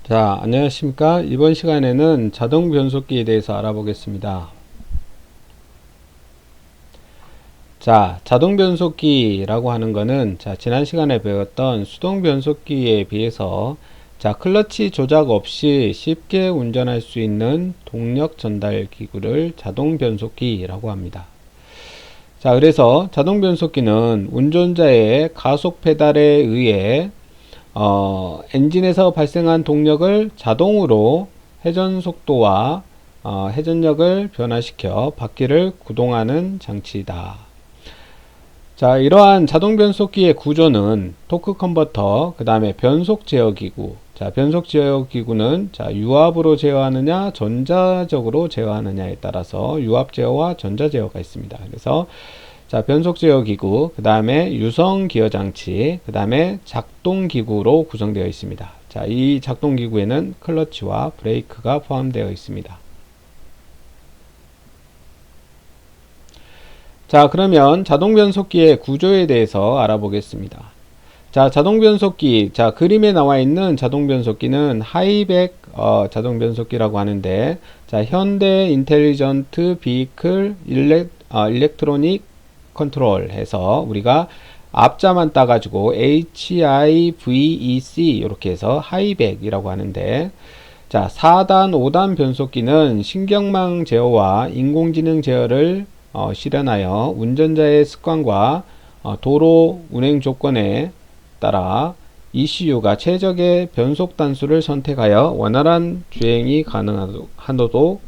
자, 안녕하십니까. 이번 시간에는 자동 변속기에 대해서 알아보겠습니다. 자, 자동 변속기라고 하는 거는 지난 시간에 배웠던 수동 변속기에 비해서 클러치 조작 없이 쉽게 운전할 수 있는 동력 전달 기구를 자동 변속기라고 합니다. 자, 그래서 자동 변속기는 운전자의 가속 페달에 의해 엔진에서 발생한 동력을 자동으로 회전 속도와 회전력을 변화시켜 바퀴를 구동하는 장치이다. 자, 이러한 자동 변속기의 구조는 토크 컨버터, 그 다음에 변속 제어 기구. 자, 변속 제어 기구는 유압으로 제어하느냐, 전자적으로 제어하느냐에 따라서 유압 제어와 전자 제어가 있습니다. 그래서 변속 제어 기구, 그 다음에 유성 기어 장치, 그 다음에 작동 기구로 구성되어 있습니다. 자, 이 작동 기구에는 클러치와 브레이크가 포함되어 있습니다. 자, 그러면 자동 변속기의 구조에 대해서 알아보겠습니다. 자, 자동 변속기, 그림에 나와 있는 자동 변속기는 하이백 자동 변속기라고 하는데, 현대 인텔리전트 비클 일렉트로닉 컨트롤 해서 우리가 앞자만 따가지고 HIVEC 이렇게 해서 하이백이라고 하는데, 4단 5단 변속기는 신경망 제어와 인공지능 제어를 실현하여 운전자의 습관과 도로 운행 조건에 따라 ECU가 최적의 변속 단수를 선택하여 원활한 주행이 가능하도록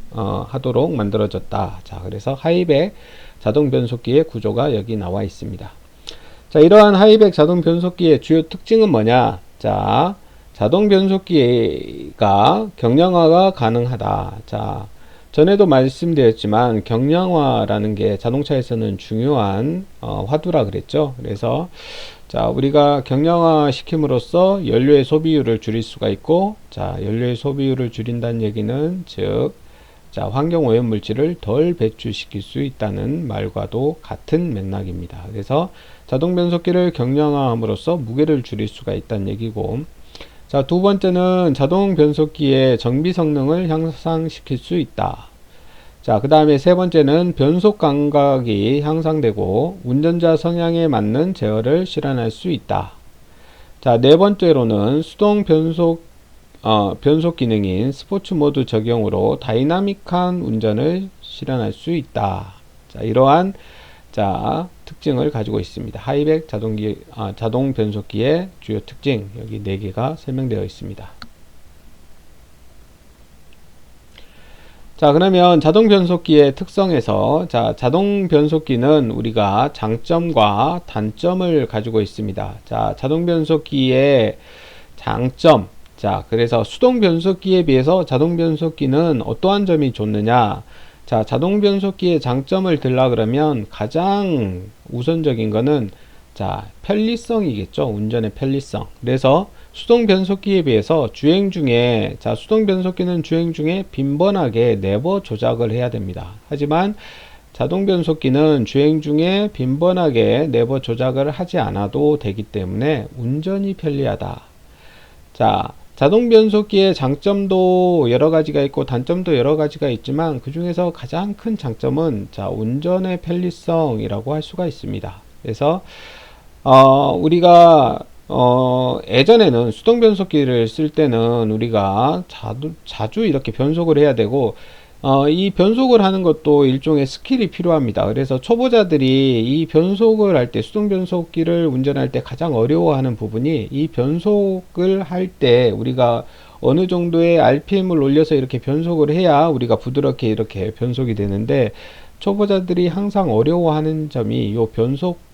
만들어졌다. 자, 그래서 하이백 자동 변속기의 구조가 여기 나와 있습니다. 자, 이러한 하이백 자동 변속기의 주요 특징은 뭐냐? 자, 자동 변속기가 경량화가 가능하다. 자, 전에도 말씀드렸지만 경량화라는 게 자동차에서는 중요한 화두라 그랬죠. 그래서 우리가 경량화 시킴으로써 연료의 소비율을 줄일 수가 있고, 연료의 소비율을 줄인다는 얘기는 즉 환경 오염 물질을 덜 배출시킬 수 있다는 말과도 같은 맥락입니다. 그래서 자동 변속기를 경량화함으로써 무게를 줄일 수가 있다는 얘기고, 두 번째는 자동 변속기의 정비 성능을 향상시킬 수 있다. 그 다음에 세 번째는 변속 감각이 향상되고 운전자 성향에 맞는 제어를 실현할 수 있다. 네 번째로는 수동 변속 기능인 스포츠 모드 적용으로 다이나믹한 운전을 실현할 수 있다. 이러한 특징을 가지고 있습니다. 하이백 자동 변속기의 주요 특징 여기 4개가 설명되어 있습니다. 그러면 자동 변속기의 특성에서 자동 변속기는 우리가 장점과 단점을 가지고 있습니다. 자동 변속기의 장점, 그래서 수동 변속기에 비해서 자동 변속기는 어떠한 점이 좋느냐? 자동 변속기의 장점을 들라 그러면 가장 우선적인 거는 편리성이겠죠. 운전의 편리성. 그래서 수동 변속기에 비해서 주행 중에 수동 변속기는 주행 중에 빈번하게 레버 조작을 해야 됩니다. 하지만 자동 변속기는 주행 중에 빈번하게 레버 조작을 하지 않아도 되기 때문에 운전이 편리하다. 자동 변속기의 장점도 여러 가지가 있고 단점도 여러 가지가 있지만 그 중에서 가장 큰 장점은 운전의 편리성이라고 할 수가 있습니다. 그래서 우리가 예전에는 수동 변속기를 쓸 때는 우리가 자주 이렇게 변속을 해야 되고, 이 변속을 하는 것도 일종의 스킬이 필요합니다. 그래서 초보자들이 이 변속을 할 때, 수동 변속기를 운전할 때 가장 어려워하는 부분이 이 변속을 할 때 우리가 어느 정도의 RPM을 올려서 이렇게 변속을 해야 우리가 부드럽게 이렇게 변속이 되는데, 초보자들이 항상 어려워하는 점이 이 변속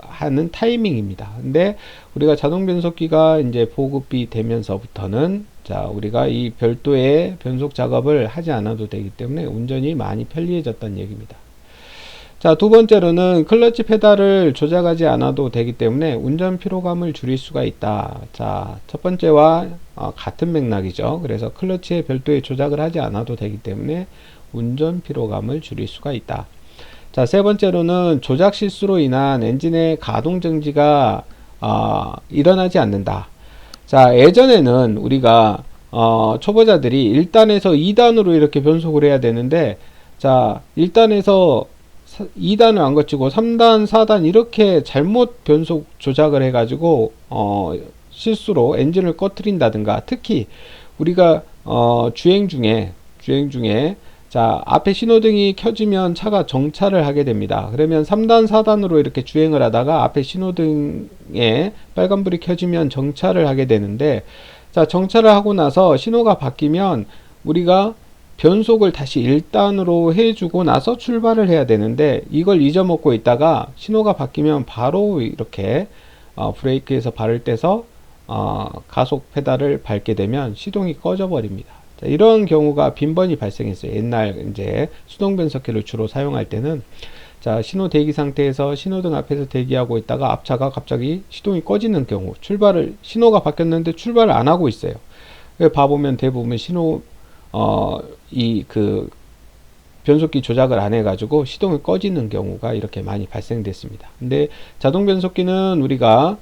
하는 타이밍입니다. 근데 우리가 자동 변속기가 이제 보급이 되면서부터는 우리가 이 별도의 변속 작업을 하지 않아도 되기 때문에 운전이 많이 편리해졌다는 얘기입니다. 두 번째로는 클러치 페달을 조작하지 않아도 되기 때문에 운전 피로감을 줄일 수가 있다. 첫 번째와 같은 맥락이죠. 그래서 클러치에 별도의 조작을 하지 않아도 되기 때문에 운전 피로감을 줄일 수가 있다. 세 번째로는 조작 실수로 인한 엔진의 가동 정지가 일어나지 않는다. 예전에는 우리가 초보자들이 1단에서 2단으로 이렇게 변속을 해야 되는데, 자, 1단에서 2단을 안 거치고 3단, 4단 이렇게 잘못 변속 조작을 해가지고, 실수로 엔진을 꺼트린다든가, 특히 우리가, 주행 중에, 자, 앞에 신호등이 켜지면 차가 정차를 하게 됩니다. 그러면 3단, 4단으로 이렇게 주행을 하다가 앞에 신호등에 빨간불이 켜지면 정차를 하게 되는데, 자, 정차를 하고 나서 신호가 바뀌면 우리가 변속을 다시 1단으로 해주고 나서 출발을 해야 되는데, 이걸 잊어먹고 있다가 신호가 바뀌면 바로 이렇게 브레이크에서 발을 떼서 가속 페달을 밟게 되면 시동이 꺼져 버립니다. 자, 이런 경우가 빈번히 발생했어요. 옛날 이제 수동 변속기를 주로 사용할 때는, 자, 신호 대기 상태에서 신호등 앞에서 대기하고 있다가 앞차가 갑자기 시동이 꺼지는 경우, 신호가 바뀌었는데 출발을 안 하고 있어요. 봐보면 대부분 변속기 조작을 안 해가지고 시동이 꺼지는 경우가 이렇게 많이 발생됐습니다. 근데 자동 변속기는 우리가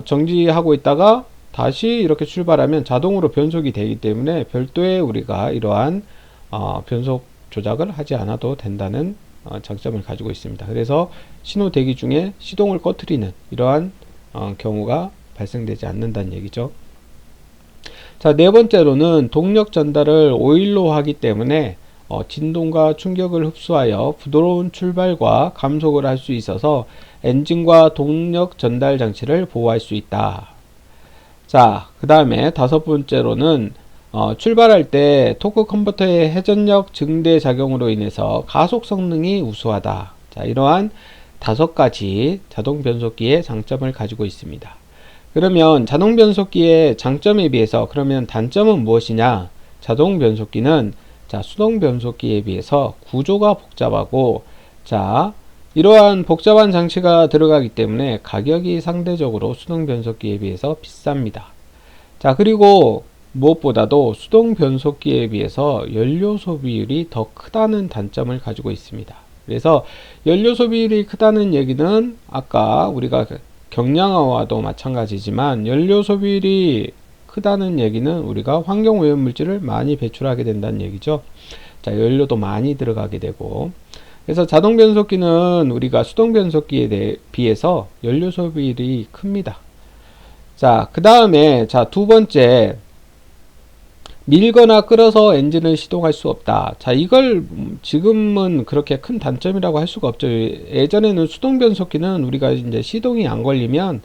정지하고 있다가 다시 이렇게 출발하면 자동으로 변속이 되기 때문에 별도의 우리가 이러한 변속 조작을 하지 않아도 된다는 장점을 가지고 있습니다. 그래서 신호 대기 중에 시동을 꺼트리는 이러한 경우가 발생되지 않는다는 얘기죠. 자, 네 번째로는 동력 전달을 오일로 하기 때문에 진동과 충격을 흡수하여 부드러운 출발과 감속을 할 수 있어서 엔진과 동력 전달 장치를 보호할 수 있다. 자, 그 다음에 다섯 번째로는 출발할 때 토크 컨버터의 회전력 증대 작용으로 인해서 가속 성능이 우수하다. 자, 이러한 다섯 가지 자동 변속기의 장점을 가지고 있습니다. 그러면 자동 변속기의 장점에 비해서 그러면 단점은 무엇이냐? 자동 변속기는 자, 수동 변속기에 비해서 구조가 복잡하고, 자, 이러한 복잡한 장치가 들어가기 때문에 가격이 상대적으로 수동 변속기에 비해서 비쌉니다. 자, 그리고 무엇보다도 수동 변속기에 비해서 연료 소비율이 더 크다는 단점을 가지고 있습니다. 그래서 연료 소비율이 크다는 얘기는 아까 우리가 경량화와도 마찬가지지만, 연료 소비율이 크다는 얘기는 우리가 환경 오염 물질을 많이 배출하게 된다는 얘기죠. 자, 연료도 많이 들어가게 되고, 그래서 자동 변속기는 우리가 수동 변속기에 비해서 연료 소비율이 큽니다. 자, 그 다음에 자, 두 번째, 밀거나 끌어서 엔진을 시동할 수 없다. 자, 이걸 지금은 그렇게 큰 단점이라고 할 수가 없죠. 예전에는 수동 변속기는 우리가 이제 시동이 안 걸리면,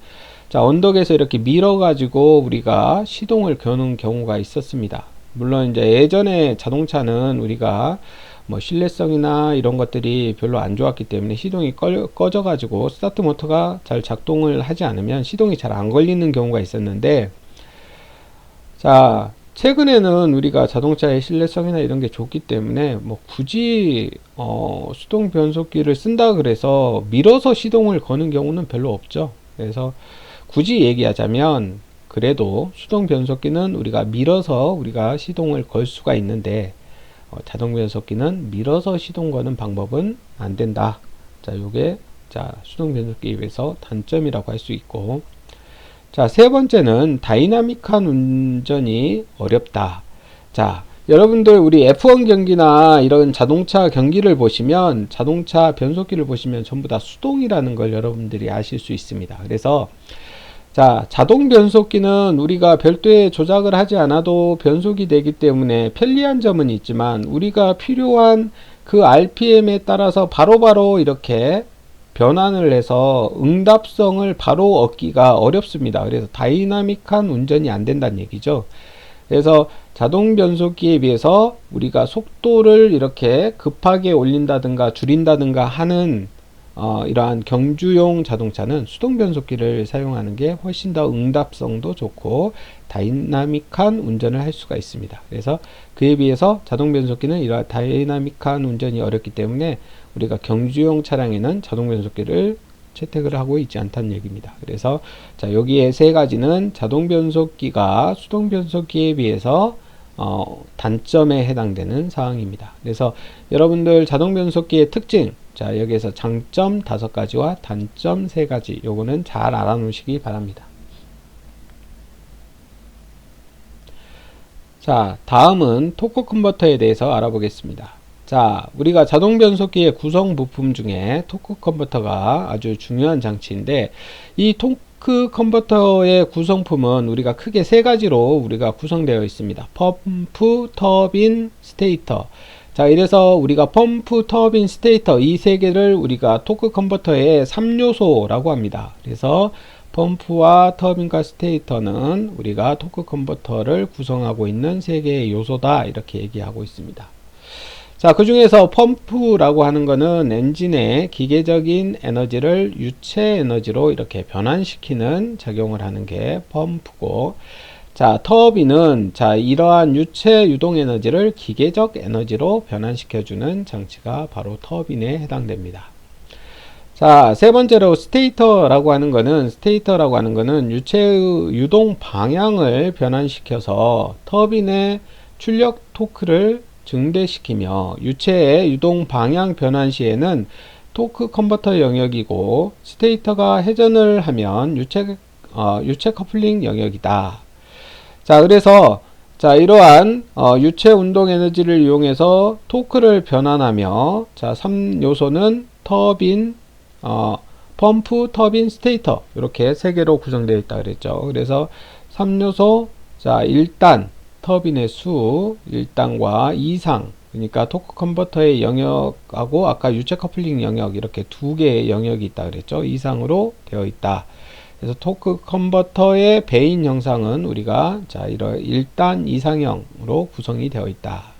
자, 언덕에서 이렇게 밀어가지고 우리가 시동을 거는 경우가 있었습니다. 물론 이제 예전에 자동차는 우리가 뭐 신뢰성이나 이런 것들이 별로 안 좋았기 때문에 시동이 꺼져가지고 스타트 모터가 잘 작동을 하지 않으면 시동이 잘 안 걸리는 경우가 있었는데, 자, 최근에는 우리가 자동차의 신뢰성이나 이런 게 좋기 때문에 뭐 굳이 수동 변속기를 쓴다 그래서 밀어서 시동을 거는 경우는 별로 없죠. 그래서 굳이 얘기하자면 그래도 수동 변속기는 우리가 밀어서 우리가 시동을 걸 수가 있는데, 자동 변속기는 밀어서 시동 거는 방법은 안 된다. 자, 요게 자, 수동 변속기에 비해서 단점이라고 할 수 있고, 자, 세 번째는 다이나믹한 운전이 어렵다. 자, 여러분들 우리 F1 경기나 이런 자동차 경기를 보시면, 자동차 변속기를 보시면 전부 다 수동이라는 걸 여러분들이 아실 수 있습니다. 그래서 자, 자동 변속기는 우리가 별도의 조작을 하지 않아도 변속이 되기 때문에 편리한 점은 있지만, 우리가 필요한 그 RPM에 따라서 바로바로 이렇게 변환을 해서 응답성을 바로 얻기가 어렵습니다. 그래서 다이나믹한 운전이 안 된다는 얘기죠. 그래서 자동 변속기에 비해서 우리가 속도를 이렇게 급하게 올린다든가 줄인다든가 하는 이러한 경주용 자동차는 수동 변속기를 사용하는 게 훨씬 더 응답성도 좋고 다이나믹한 운전을 할 수가 있습니다. 그래서 그에 비해서 자동 변속기는 이러한 다이나믹한 운전이 어렵기 때문에 우리가 경주용 차량에는 자동 변속기를 채택을 하고 있지 않다는 얘기입니다. 그래서 자, 여기에 세 가지는 자동 변속기가 수동 변속기에 비해서 단점에 해당되는 사항입니다. 그래서 여러분들 자동 변속기의 특징, 자, 여기에서 장점 5가지와 단점 3가지, 요거는 잘 알아놓으시기 바랍니다. 자, 다음은 토크 컨버터에 대해서 알아보겠습니다. 자, 우리가 자동 변속기의 구성 부품 중에 토크 컨버터가 아주 중요한 장치인데, 이 토크 컨버터의 구성품은 우리가 크게 세 가지로 우리가 구성되어 있습니다. 펌프, 터빈, 스테이터. 자, 이래서 우리가 펌프, 터빈, 스테이터 이 세 개를 우리가 토크 컨버터의 3요소라고 합니다. 그래서 펌프와 터빈과 스테이터는 우리가 토크 컨버터를 구성하고 있는 세 개의 요소다, 이렇게 얘기하고 있습니다. 자, 그 중에서 펌프라고 하는 거는 엔진의 기계적인 에너지를 유체 에너지로 이렇게 변환시키는 작용을 하는 게 펌프고, 자, 터빈은 자, 이러한 유체 유동 에너지를 기계적 에너지로 변환시켜주는 장치가 바로 터빈에 해당됩니다. 자, 세 번째로 스테이터라고 하는 거는 유체의 유동 방향을 변환시켜서 터빈의 출력 토크를 증대시키며, 유체의 유동 방향 변환 시에는 토크 컨버터 영역이고, 스테이터가 회전을 하면 유체 커플링 영역이다. 자, 그래서 자, 이러한 유체 운동 에너지를 이용해서 토크를 변환하며, 자, 3요소는 터빈, 펌프, 터빈, 스테이터, 이렇게 세 개로 구성되어 있다 그랬죠. 그래서 3요소, 자, 1단 터빈의 수 1단과 2상, 그러니까 토크 컨버터의 영역하고 아까 유체 커플링 영역, 이렇게 두 개의 영역이 있다 그랬죠. 이상으로 되어 있다. 그래서 토크 컨버터의 배인 형상은 우리가 자, 이런 1단 이상형으로 구성이 되어 있다.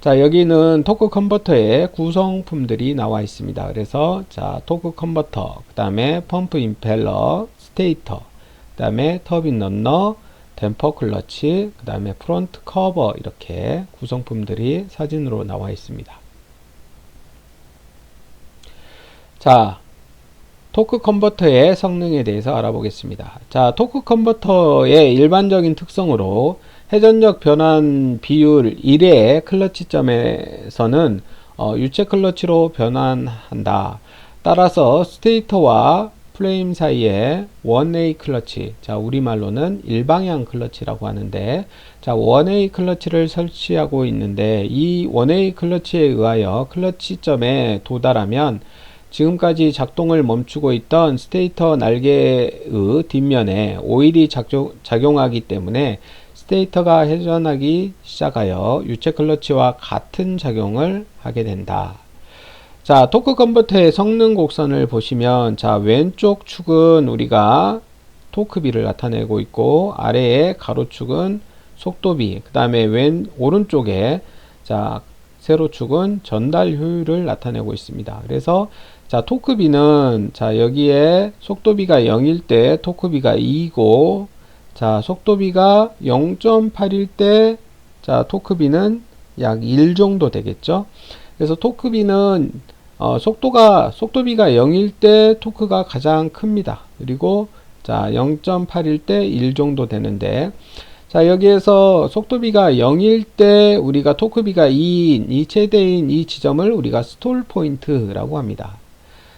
자, 여기는 토크 컨버터의 구성품들이 나와 있습니다. 그래서 자, 토크 컨버터, 그 다음에 펌프 임펠러, 스테이터, 그 다음에 터빈 런너, 댐퍼 클러치, 그 다음에 프론트 커버, 이렇게 구성품들이 사진으로 나와 있습니다. 자, 토크 컨버터의 성능에 대해서 알아보겠습니다. 자, 토크 컨버터의 일반적인 특성으로 회전력 변환 비율 1의 클러치점에서는 유체 클러치로 변환한다. 따라서 스테이터와 프레임 사이에 원웨이 클러치, 자, 우리말로는 일방향 클러치라고 하는데, 자, 원웨이 클러치를 설치하고 있는데, 이 원웨이 클러치에 의하여 클러치점에 도달하면 지금까지 작동을 멈추고 있던 스테이터 날개의 뒷면에 오일이 작용하기 때문에 스테이터가 회전하기 시작하여 유체 클러치와 같은 작용을 하게 된다. 자, 토크 컨버터의 성능 곡선을 보시면, 자, 왼쪽 축은 우리가 토크비를 나타내고 있고, 아래의 가로축은 속도비, 그 다음에 오른쪽에 자, 세로축은 전달 효율을 나타내고 있습니다. 그래서 자, 토크비는 자, 여기에 속도비가 0일 때 토크비가 2이고, 자, 속도비가 0.8일 때 자, 토크비는 약 1 정도 되겠죠. 그래서 토크비는 속도비가 0일 때 토크가 가장 큽니다. 그리고 자, 0.8일 때 1 정도 되는데, 자, 여기에서 속도비가 0일 때 우리가 토크비가 2인, 이 최대인 이 지점을 우리가 스톨 포인트라고 합니다.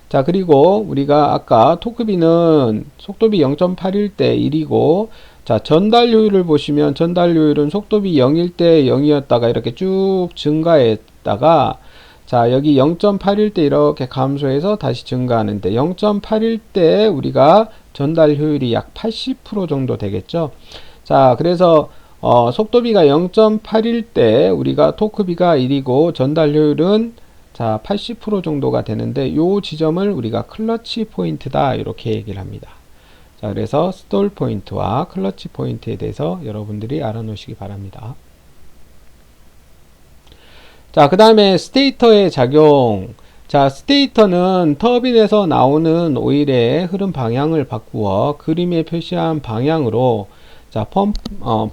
자, 그리고 우리가 아까 토크비는 속도비 0.8일 때 1이고, 자, 전달 효율을 보시면 전달 효율은 속도비 0일 때 0이었다가 이렇게 쭉 증가했다가, 자, 여기 0.8일 때 이렇게 감소해서 다시 증가하는데, 0.8일 때 우리가 전달 효율이 약 80% 정도 되겠죠. 자, 그래서 속도비가 0.8일 때 우리가 토크비가 1이고 전달 효율은 자, 80% 정도가 되는데, 요 지점을 우리가 클러치 포인트다, 이렇게 얘기를 합니다. 자, 그래서 스톨 포인트와 클러치 포인트에 대해서 여러분들이 알아놓으시기 바랍니다. 자, 그 다음에 스테이터의 작용. 자, 스테이터는 터빈에서 나오는 오일의 흐름 방향을 바꾸어 그림에 표시한 방향으로 자,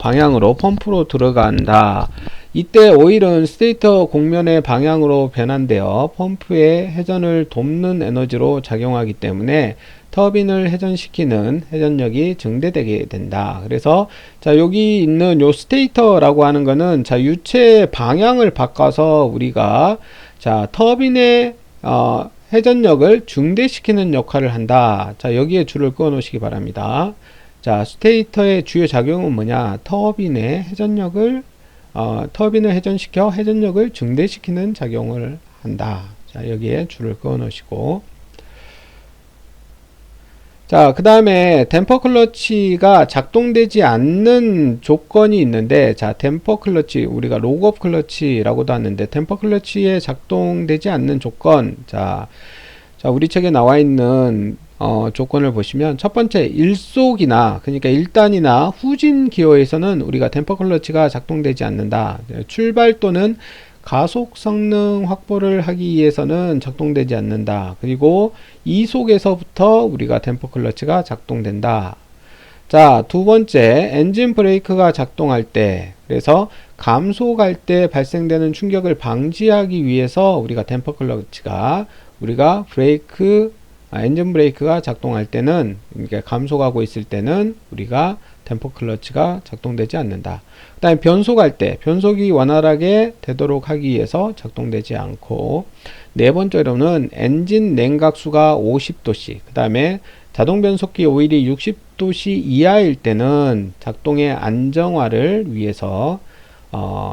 방향으로 펌프로 들어간다. 이때 오일은 스테이터 곡면의 방향으로 변환되어 펌프의 회전을 돕는 에너지로 작용하기 때문에 터빈을 회전시키는 회전력이 증대되게 된다. 그래서 자, 여기 있는 요 스테이터라고 하는 거는 자, 유체 방향을 바꿔서 우리가 자, 터빈의 회전력을 증대시키는 역할을 한다. 자, 여기에 줄을 그어 놓으시기 바랍니다. 자, 스테이터의 주요 작용은 뭐냐? 터빈의 회전력을 터빈을 회전시켜 회전력을 증대시키는 작용을 한다. 자, 여기에 줄을 그어 놓으시고, 자, 그 다음에 댐퍼 클러치가 작동되지 않는 조건이 있는데, 자, 댐퍼 클러치, 우리가 록업 클러치라고도 하는데, 댐퍼 클러치에 작동되지 않는 조건, 자, 우리 책에 나와 있는 조건을 보시면, 첫 번째 1속이나, 그러니까 1단이나 후진 기어에서는 우리가 댐퍼 클러치가 작동되지 않는다. 출발 또는 가속 성능 확보를 하기 위해서는 작동되지 않는다. 그리고 2속에서부터 우리가 댐퍼 클러치가 작동된다. 자, 두 번째, 엔진 브레이크가 작동할 때, 그래서 감속할 때 발생되는 충격을 방지하기 위해서 우리가 댐퍼 클러치가, 우리가 엔진 브레이크가 작동할 때는, 그러니까 감속하고 있을 때는 우리가 댐퍼 클러치가 작동되지 않는다. 그 다음에 변속할 때, 변속이 원활하게 되도록 하기 위해서 작동되지 않고, 네 번째로는 엔진 냉각수가 50도씨, 그 다음에 자동 변속기 오일이 60도씨 이하일 때는 작동의 안정화를 위해서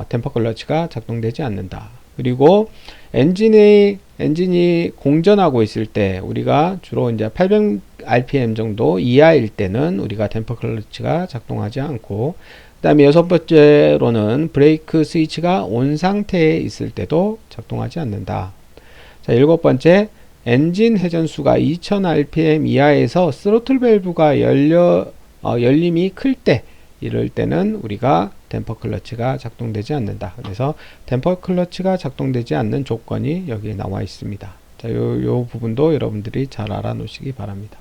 댐퍼 클러치가 작동되지 않는다. 그리고 엔진이 공전하고 있을 때, 우리가 주로 이제 800rpm 정도 이하일 때는 우리가 댐퍼 클러치가 작동하지 않고, 그 다음에 여섯 번째로는 브레이크 스위치가 온 상태에 있을 때도 작동하지 않는다. 자, 일곱 번째, 엔진 회전수가 2000rpm 이하에서 스로틀 밸브가 열림이 클 때, 이럴 때는 우리가 댐퍼 클러치가 작동되지 않는다. 그래서 댐퍼 클러치가 작동되지 않는 조건이 여기에 나와 있습니다. 자, 요 부분도 여러분들이 잘 알아놓으시기 바랍니다.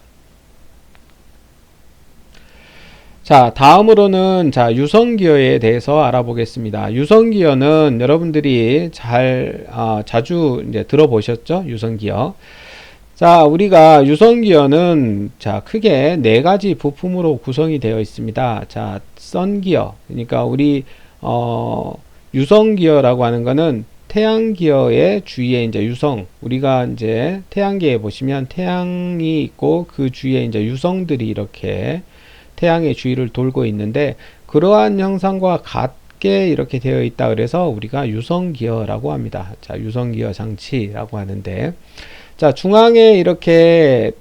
자, 다음으로는 유성 기어에 대해서 알아보겠습니다. 유성 기어는 여러분들이 자주 이제 들어보셨죠? 유성 기어. 자, 우리가 유성 기어는 크게 네 가지 부품으로 구성이 되어 있습니다. 자, 선 기어. 그러니까 우리 유성 기어라고 하는 거는 태양 기어의 주위에 이제 유성, 우리가 이제 태양계에 보시면 태양이 있고 그 주위에 이제 유성들이 이렇게 태양의 주위를 돌고 있는데, 그러한 형상과 같게 이렇게 되어 있다 그래서 우리가 유성 기어라고 합니다. 자, 유성 기어 장치라고 하는데, 자, 중앙에 이렇게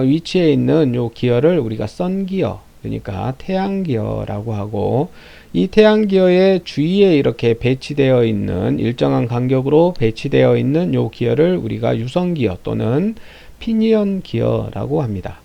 위치해 있는 요 기어를 우리가 선 기어, 그러니까 태양 기어라고 하고, 이 태양 기어의 주위에 이렇게 배치되어 있는, 일정한 간격으로 배치되어 있는 요 기어를 우리가 유성 기어 또는 피니언 기어라고 합니다.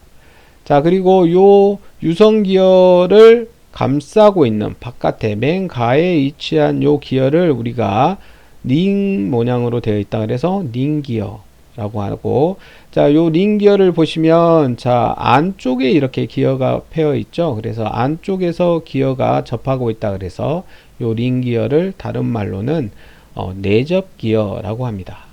자, 그리고 요 유성 기어를 감싸고 있는 바깥에 맨 가에 위치한 요 기어를 우리가 링 모양으로 되어 있다 그래서 링 기어라고 하고, 자, 요 링 기어를 보시면 안쪽에 이렇게 기어가 패여 있죠. 그래서 안쪽에서 기어가 접하고 있다 그래서 요 링 기어를 다른 말로는 내접 기어라고 합니다.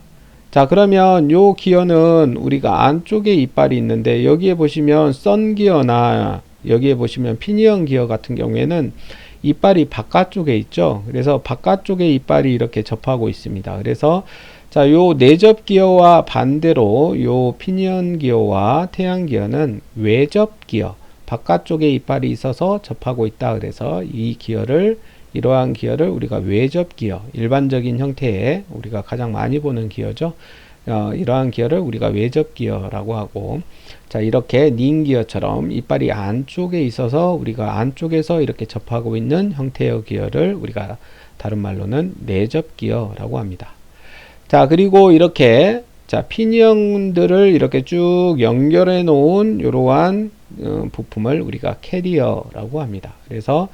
자, 그러면 요 기어는 우리가 안쪽에 이빨이 있는데, 여기에 보시면 선 기어나 여기에 보시면 피니언 기어 같은 경우에는 이빨이 바깥쪽에 있죠. 그래서 바깥쪽에 이빨이 이렇게 접하고 있습니다. 그래서 요 내접 기어와 반대로 요 피니언 기어와 태양 기어는 외접 기어, 바깥쪽에 이빨이 있어서 접하고 있다. 그래서 이러한 기어를 우리가 외접 기어, 일반적인 형태의 우리가 가장 많이 보는 기어죠. 이러한 기어를 우리가 외접 기어라고 하고, 자, 이렇게 링 기어처럼 이빨이 안쪽에 있어서 우리가 안쪽에서 이렇게 접하고 있는 형태의 기어를 우리가 다른 말로는 내접 기어라고 합니다. 자, 그리고 이렇게 피니언들을 이렇게 쭉 연결해 놓은 이러한 부품을 우리가 캐리어라고 합니다. 그래서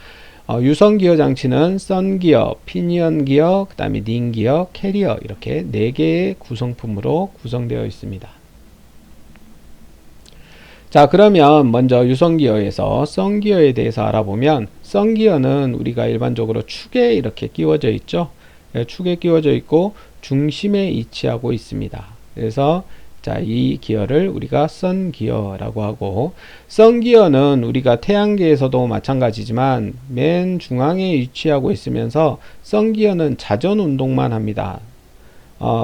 유성 기어 장치는 선 기어, 피니언 기어, 그 다음에 링 기어, 캐리어, 이렇게 4개의 구성품으로 구성되어 있습니다. 자, 그러면 먼저 유성 기어에서 선 기어에 대해서 알아보면, 선 기어는 우리가 일반적으로 축에 이렇게 끼워져 있죠. 축에 끼워져 있고 중심에 위치하고 있습니다. 그래서 이 기어를 우리가 선 기어라고 하고, 선 기어는 우리가 태양계에서도 마찬가지지만 맨 중앙에 위치하고 있으면서 선 기어는 자전 운동만 합니다.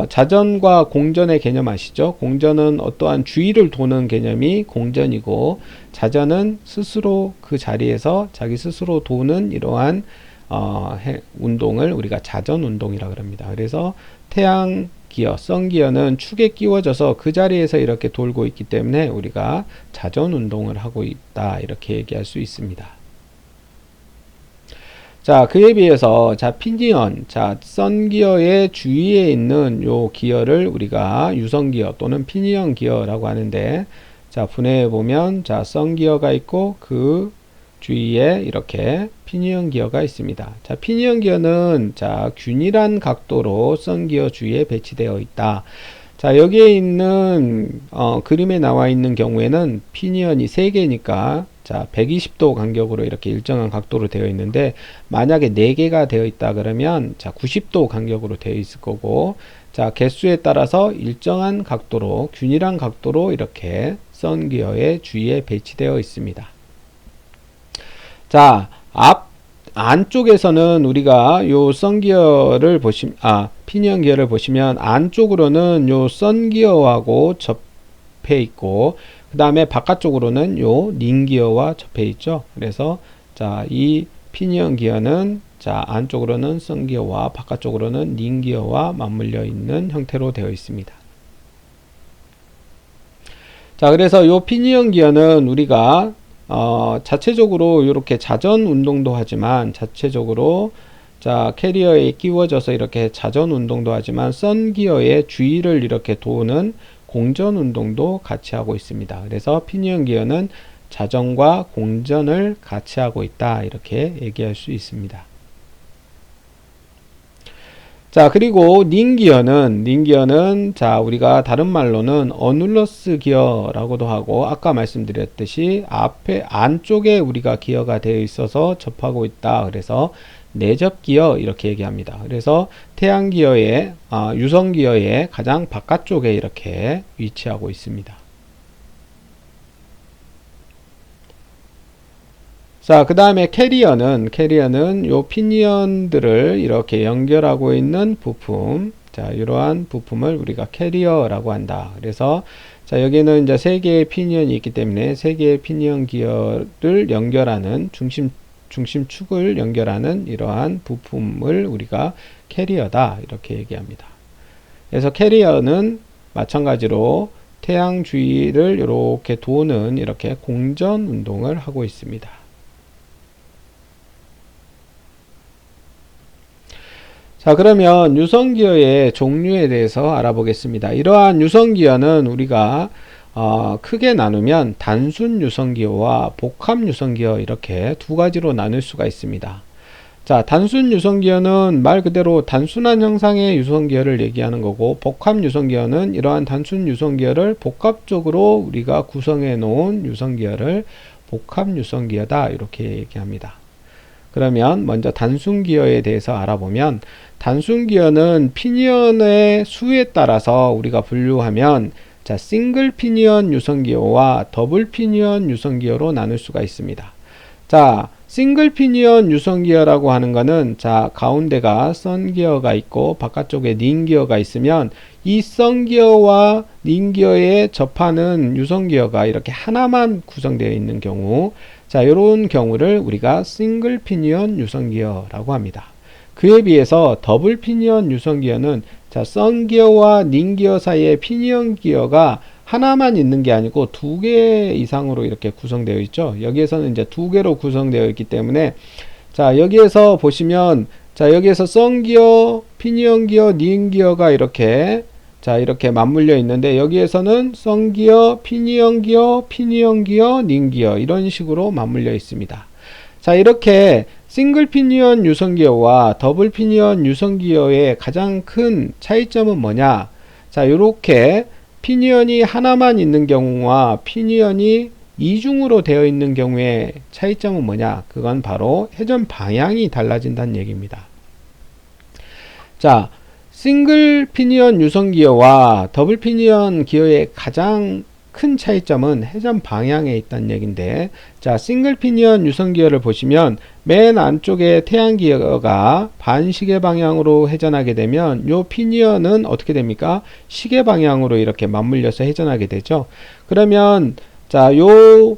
자전과 공전의 개념 아시죠? 공전은 어떠한 주위를 도는 개념이 공전이고, 자전은 스스로 그 자리에서 자기 스스로 도는 이러한 운동을 우리가 자전 운동이라고 합니다. 그래서 태양 기어, 선 기어는 축에 끼워져서 그 자리에서 이렇게 돌고 있기 때문에 우리가 자전 운동을 하고 있다, 이렇게 얘기할 수 있습니다. 자, 그에 비해서 자, 피니언, 자, 선 기어의 주위에 있는 요 기어를 우리가 유선 기어 또는 피니언 기어라고 하는데, 자, 분해해 보면 자, 선 기어가 있고 그 주위에 이렇게 피니언 기어가 있습니다. 자, 피니언 기어는 자, 균일한 각도로 선 기어 주위에 배치되어 있다. 자, 여기에 있는 그림에 나와 있는 경우에는 피니언이 3개니까 자, 120도 간격으로 이렇게 일정한 각도로 되어 있는데, 만약에 4개가 되어 있다 그러면 자, 90도 간격으로 되어 있을 거고, 자, 개수에 따라서 일정한 각도로, 균일한 각도로 이렇게 선 기어의 주위에 배치되어 있습니다. 자, 안쪽에서는 우리가 요 선 기어를 피니언 기어를 보시면 안쪽으로는 요 선 기어하고 접해 있고, 그 다음에 바깥쪽으로는 요 링 기어와 접해 있죠. 그래서 자, 이 피니언 기어는 자, 안쪽으로는 선 기어와 바깥쪽으로는 링 기어와 맞물려 있는 형태로 되어 있습니다. 자, 그래서 요 피니언 기어는 우리가 자체적으로 이렇게 자전 운동도 하지만, 자체적으로 자, 캐리어에 끼워져서 이렇게 자전 운동도 하지만, 선 기어의 주위를 이렇게 도는 공전 운동도 같이 하고 있습니다. 그래서 피니언 기어는 자전과 공전을 같이 하고 있다, 이렇게 얘기할 수 있습니다. 자, 그리고 링 기어는 자, 우리가 다른 말로는 어눌러스 기어라고도 하고, 아까 말씀드렸듯이 앞에 안쪽에 우리가 기어가 되어 있어서 접하고 있다, 그래서 내접 기어 이렇게 얘기합니다. 그래서 태양 기어의 유선 기어의 가장 바깥쪽에 이렇게 위치하고 있습니다. 자, 그 다음에 캐리어는 요 피니언들을 이렇게 연결하고 있는 부품, 자, 이러한 부품을 우리가 캐리어라고 한다. 그래서 자, 여기는 이제 3개의 피니언이 있기 때문에 3개의 피니언 기어를 연결하는 중심축을 연결하는 이러한 부품을 우리가 캐리어다, 이렇게 얘기합니다. 그래서 캐리어는 마찬가지로 태양 주위를 이렇게 도는 이렇게 공전 운동을 하고 있습니다. 자, 그러면 유선기어의 종류에 대해서 알아보겠습니다. 이러한 유선기어는 우리가 크게 나누면 단순 유선기어와 복합 유선기어, 이렇게 두 가지로 나눌 수가 있습니다. 자, 단순 유선기어는 말 그대로 단순한 형상의 유선기어를 얘기하는 거고, 복합 유선기어는 이러한 단순 유선기어를 복합적으로 우리가 구성해 놓은 유선기어를 복합 유선기어다, 이렇게 얘기합니다. 그러면 먼저 단순 기어에 대해서 알아보면, 단순 기어는 피니언의 수에 따라서 우리가 분류하면 자, 싱글 피니언 유선기어와 더블 피니언 유선기어로 나눌 수가 있습니다. 자, 싱글 피니언 유선기어라고 하는 거는 자, 가운데가 선 기어가 있고 바깥쪽에 링 기어가 있으면, 이 선 기어와 링 기어에 접하는 유선기어가 이렇게 하나만 구성되어 있는 경우, 자, 이런 경우를 우리가 싱글 피니언 유선기어라고 합니다. 그에 비해서 더블 피니언 유선기어는 자, 선 기어와 링 기어 사이에 피니언 기어가 하나만 있는 게 아니고 2개 이상으로 이렇게 구성되어 있죠. 여기에서는 이제 2개로 구성되어 있기 때문에, 자, 여기에서 보시면 자, 여기에서 선 기어, 피니언 기어, 링 기어가 이렇게 자, 이렇게 맞물려 있는데, 여기에서는 선 기어, 피니언 기어, 링 기어, 이런 식으로 맞물려 있습니다. 자, 이렇게 싱글 피니언 유선기어와 더블 피니언 유선기어의 가장 큰 차이점은 뭐냐? 자, 이렇게 피니언이 하나만 있는 경우와 피니언이 이중으로 되어 있는 경우의 차이점은 뭐냐? 그건 바로 회전 방향이 달라진다는 얘기입니다. 자, 싱글 피니언 유선기어와 더블 피니언 기어의 가장 큰 차이점은 회전 방향에 있다는 얘긴데, 자, 싱글 피니언 유선 기어를 보시면 맨 안쪽에 태양 기어가 반시계 방향으로 회전하게 되면 요 피니언은 어떻게 됩니까? 시계 방향으로 이렇게 맞물려서 회전하게 되죠. 그러면 자, 요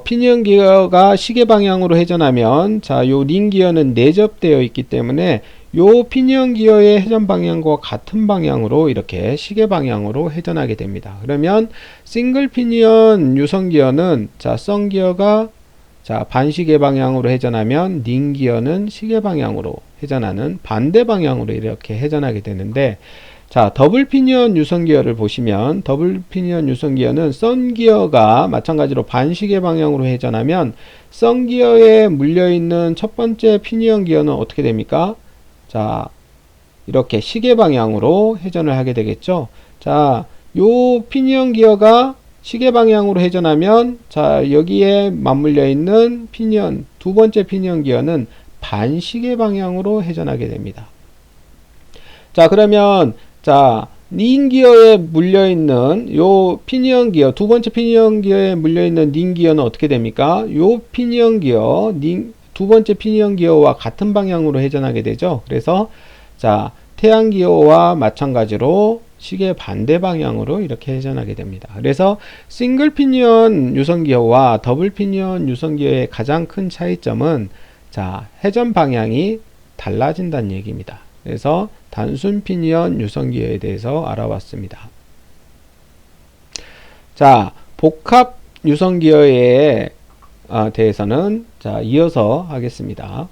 피니언 기어가 시계 방향으로 회전하면, 자, 요 링 기어는 내접되어 있기 때문에 요 피니언 기어의 회전 방향과 같은 방향으로 이렇게 시계 방향으로 회전하게 됩니다. 그러면 싱글 피니언 유선 기어는, 자, 선 기어가 자, 반시계 방향으로 회전하면 링 기어는 시계 방향으로 회전하는 반대 방향으로 이렇게 회전하게 되는데, 자, 더블 피니언 유선 기어를 보시면 더블 피니언 유선 기어는 선 기어가 마찬가지로 반시계 방향으로 회전하면 선 기어에 물려 있는 첫 번째 피니언 기어는 어떻게 됩니까? 자, 이렇게 시계 방향으로 회전을 하게 되겠죠. 자, 요 피니언 기어가 시계 방향으로 회전하면, 자, 여기에 맞물려 있는 피니언, 두 번째 피니언 기어는 반시계 방향으로 회전하게 됩니다. 자, 그러면 자, 링 기어에 물려 있는 요 피니언 기어, 두 번째 피니언 기어에 물려 있는 링 기어는 어떻게 됩니까? 요 피니언 기어, 두 번째 피니언 기어와 같은 방향으로 회전하게 되죠. 그래서 자, 태양 기어와 마찬가지로 시계 반대 방향으로 이렇게 회전하게 됩니다. 그래서 싱글 피니언 유선 기어와 더블 피니언 유선 기어의 가장 큰 차이점은, 자, 회전 방향이 달라진다는 얘기입니다. 그래서 단순 피니언 유선 기어에 대해서 알아봤습니다. 자, 복합 유선 기어에 대해서는 자, 이어서 하겠습니다.